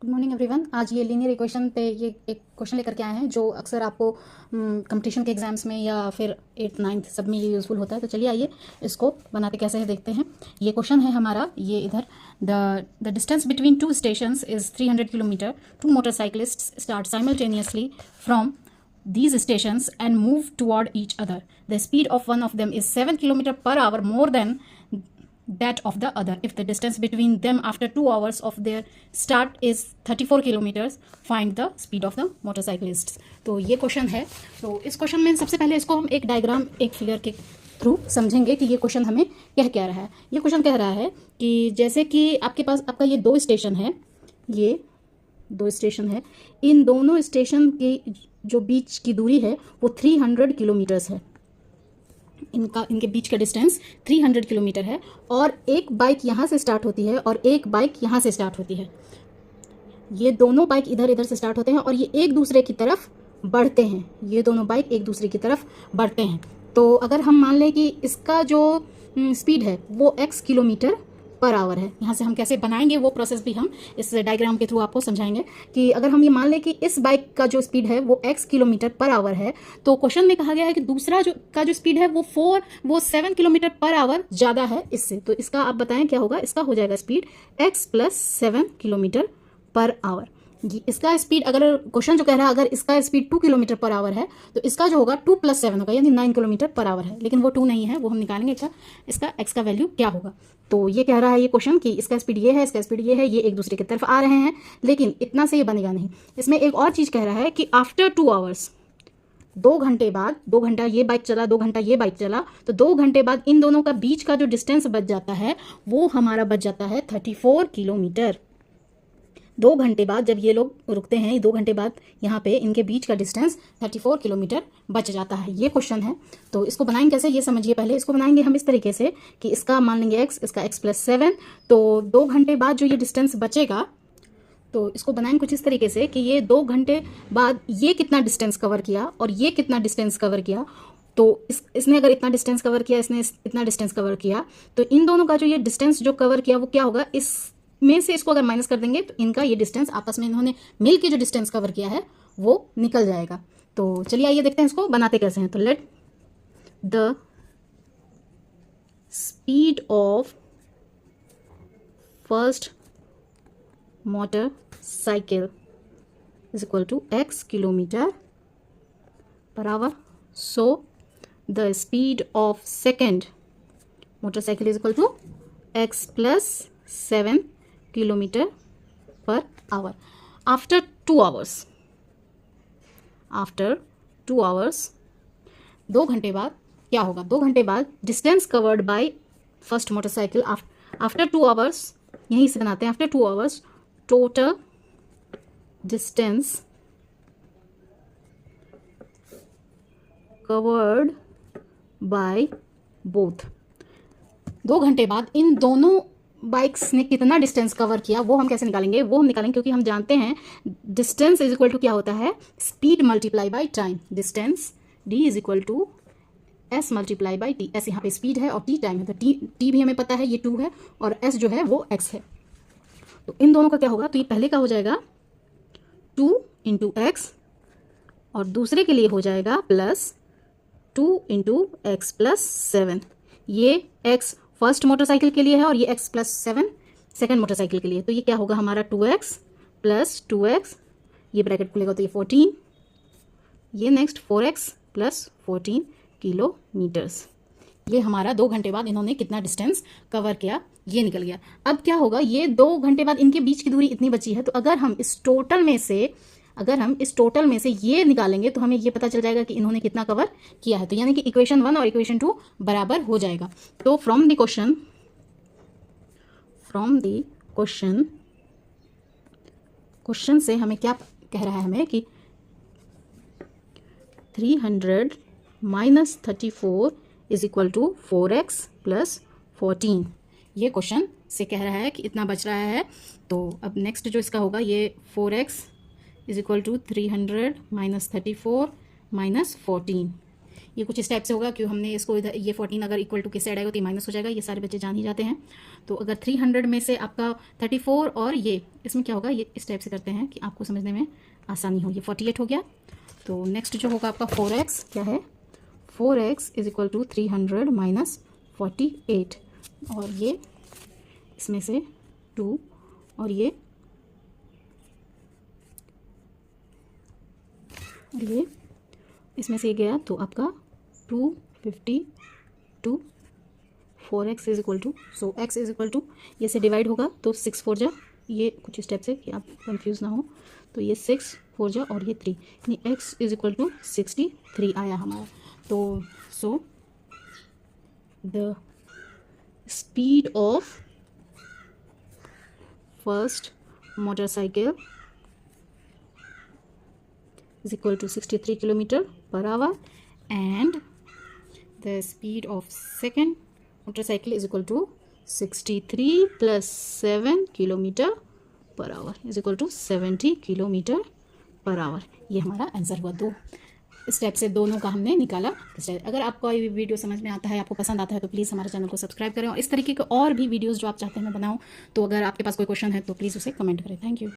Good morning everyone. आज ये linear equation पे ये एक क्वेश्चन लेकर के आए हैं जो अक्सर आपको कंपटीशन के एग्जाम्स में या फिर 8th 9th सब में ये यूज़फुल होता है। तो चलिए आइए इसको बनाते कैसे है देखते हैं। ये क्वेश्चन है हमारा, ये इधर the distance between two stations is 300 kilometre. Two motorcyclists start simultaneously from these stations and move toward each other. The speed of one of them is 7 kilometers per hour more than that of the other. If the distance between them after 2 hours of their start is 34 kilometers, find the speed of the motorcyclists. तो ये question है। तो इस question में सबसे पहले इसको हम एक डायग्राम, एक फिगर के थ्रू समझेंगे कि ये क्वेश्चन हमें क्या रहा है। ये क्वेश्चन कह रहा है कि जैसे कि आपके पास आपका ये दो स्टेशन है, ये दो स्टेशन है, इन दोनों स्टेशन की जो बीच की दूरी है वो 300 किलोमीटर्स है। इनके बीच का डिस्टेंस 300 किलोमीटर है और एक बाइक यहाँ से स्टार्ट होती है और एक बाइक यहाँ से स्टार्ट होती है। ये दोनों बाइक इधर इधर से स्टार्ट होते हैं और ये एक दूसरे की तरफ बढ़ते हैं। ये दोनों बाइक एक दूसरे की तरफ बढ़ते हैं। तो अगर हम मान लें कि इसका जो स्पीड है वो x किलोमीटर पर आवर है। यहाँ से हम कैसे बनाएंगे वो प्रोसेस भी हम इस डायग्राम के थ्रू आपको समझाएंगे कि अगर हम ये मान लें कि इस बाइक का जो स्पीड है वो x किलोमीटर पर आवर है, तो क्वेश्चन में कहा गया है कि दूसरा जो स्पीड है वो 7 किलोमीटर पर आवर ज़्यादा है इससे। तो इसका आप बताएं क्या होगा। इसका हो जाएगा speed x + 7 kilometre per our. इसका स्पीड, अगर क्वेश्चन जो कह रहा है अगर इसका स्पीड 2 किलोमीटर पर आवर है तो इसका जो होगा 2 + 7 होगा, यानी 9 किलोमीटर पर आवर है। लेकिन वो 2 नहीं है, वो हम निकालेंगे इसका x का वैल्यू क्या होगा। तो ये कह रहा है ये क्वेश्चन कि इसका स्पीड ये है, इसका स्पीड ये है, ये एक दूसरे की तरफ आ रहे हैं, लेकिन इतना से ये बनेगा नहीं। इसमें एक और चीज़ कह रहा है कि आफ्टर 2 आवर्स, 2 घंटे बाद, 2 घंटा ये बाइक चला, 2 घंटा ये बाइक चला, तो 2 घंटे बाद इन दोनों का बीच का जो डिस्टेंस बच जाता है वो हमारा बच जाता है 34 किलोमीटर। 2 घंटे बाद जब ये लोग रुकते हैं, 2 घंटे बाद यहाँ पे इनके बीच का डिस्टेंस 34 किलोमीटर बच जाता है। ये क्वेश्चन है। तो इसको बनाएंगे कैसे ये समझिए। पहले इसको बनाएंगे हम इस तरीके से कि इसका मान लेंगे x, इसका x + 7। तो 2 घंटे बाद जो ये डिस्टेंस बचेगा, तो इसको बनाएंगे कुछ इस तरीके से कि ये 2 घंटे बाद ये कितना डिस्टेंस कवर किया और ये कितना डिस्टेंस कवर किया। तो इसने अगर इतना डिस्टेंस कवर किया, इसने इतना डिस्टेंस कवर किया, तो इन दोनों का जो ये डिस्टेंस जो कवर किया वो क्या होगा, इस में से इसको अगर माइनस कर देंगे तो इनका ये डिस्टेंस आपस में इन्होंने मिल के जो डिस्टेंस कवर किया है वो निकल जाएगा। तो चलिए आइए देखते हैं इसको बनाते कैसे हैं। तो let the speed of first motorcycle is equal to x kilometre per hour. So the speed of second motorcycle is equal to x + 7 kilometre per hour. After 2 hours, 2 घंटे बाद क्या होगा। 2 घंटे बाद distance covered by first motorcycle after 2 hours, यहीं से बनाते हैं, after 2 hours total distance covered by both. 2 घंटे बाद इन दोनों बाइक्स ने कितना डिस्टेंस कवर किया वो हम कैसे निकालेंगे, वो हम निकालेंगे क्योंकि हम जानते हैं डिस्टेंस इज इक्वल टू क्या होता है, speed multiply by time. Distance d is equal to s multiply by t। s यहाँ पे स्पीड है और t टाइम है, तो t भी हमें पता है ये 2 है और s जो है वो x है। तो इन दोनों का क्या होगा, तो ये पहले का हो जाएगा 2 × x और दूसरे के लिए हो जाएगा +2 × x + 7। ये x फर्स्ट मोटरसाइकिल के लिए है और ये x + 7 सेकेंड मोटरसाइकिल के लिए। तो ये क्या होगा हमारा 2x + 2x, ये ब्रैकेट खुलेगा तो ये 14, ये नेक्स्ट 4x + 14 किलोमीटर्स। ये हमारा 2 घंटे बाद इन्होंने कितना डिस्टेंस कवर किया ये निकल गया। अब क्या होगा, ये 2 घंटे बाद इनके बीच की दूरी इतनी बची है, तो अगर हम इस टोटल में से ये निकालेंगे तो हमें ये पता चल जाएगा कि इन्होंने कितना कवर किया है। तो यानी कि इक्वेशन 1 और इक्वेशन 2 बराबर हो जाएगा। तो फ्रॉम द क्वेश्चन से हमें क्या कह रहा है, हमें कि 300 - 34 इज इक्वल टू 4x + 14। ये क्वेश्चन से कह रहा है कि इतना बच रहा है। तो अब नेक्स्ट जो इसका होगा, ये 4x इज इक्वल टू 300 - 34 - 14। ये कुछ इस टाइप से होगा, क्यों हमने इसको इधर ये 14 अगर इक्वल टू के साइड आएगा तो ये माइनस हो जाएगा, ये सारे बच्चे जान ही जाते हैं। तो अगर 300 में से आपका 34 और ये इसमें क्या होगा, ये इस टाइप से करते हैं कि आपको समझने में आसानी हो। ये 48 हो गया। तो नेक्स्ट जो होगा आपका 4x क्या है, 4x is equal to 300 minus 48, और ये इसमें से 2 और ये इसमें से गया तो आपका 252। 4x is equal to, so x is equal to ये से डिवाइड होगा तो 6 4 जा, ये कुछ स्टेप से कि आप कंफ्यूज ना हो, तो ये 6 4 जा और ये 3, यानी x इज इक्वल टू 63 आया हमारा। तो सो the speed of first motorcycle is equal to 63 kilometer per hour, and the speed of second motorcycle is equal to 63 plus 7 kilometer per hour is equal to 70 kilometer per hour। ये हमारा answer हुआ। 2 step से दोनों का हमने निकाला। अगर आपको ये वीडियो समझ में आता है, आपको पसंद आता है, तो प्लीज़ हमारे चैनल को सब्सक्राइब करें, और इस तरीके के और भी वीडियोस जो आप चाहते हैं मैं बनाऊं, तो अगर आपके पास कोई क्वेश्चन है तो प्लीज़ उसे कमेंट करें। Thank you.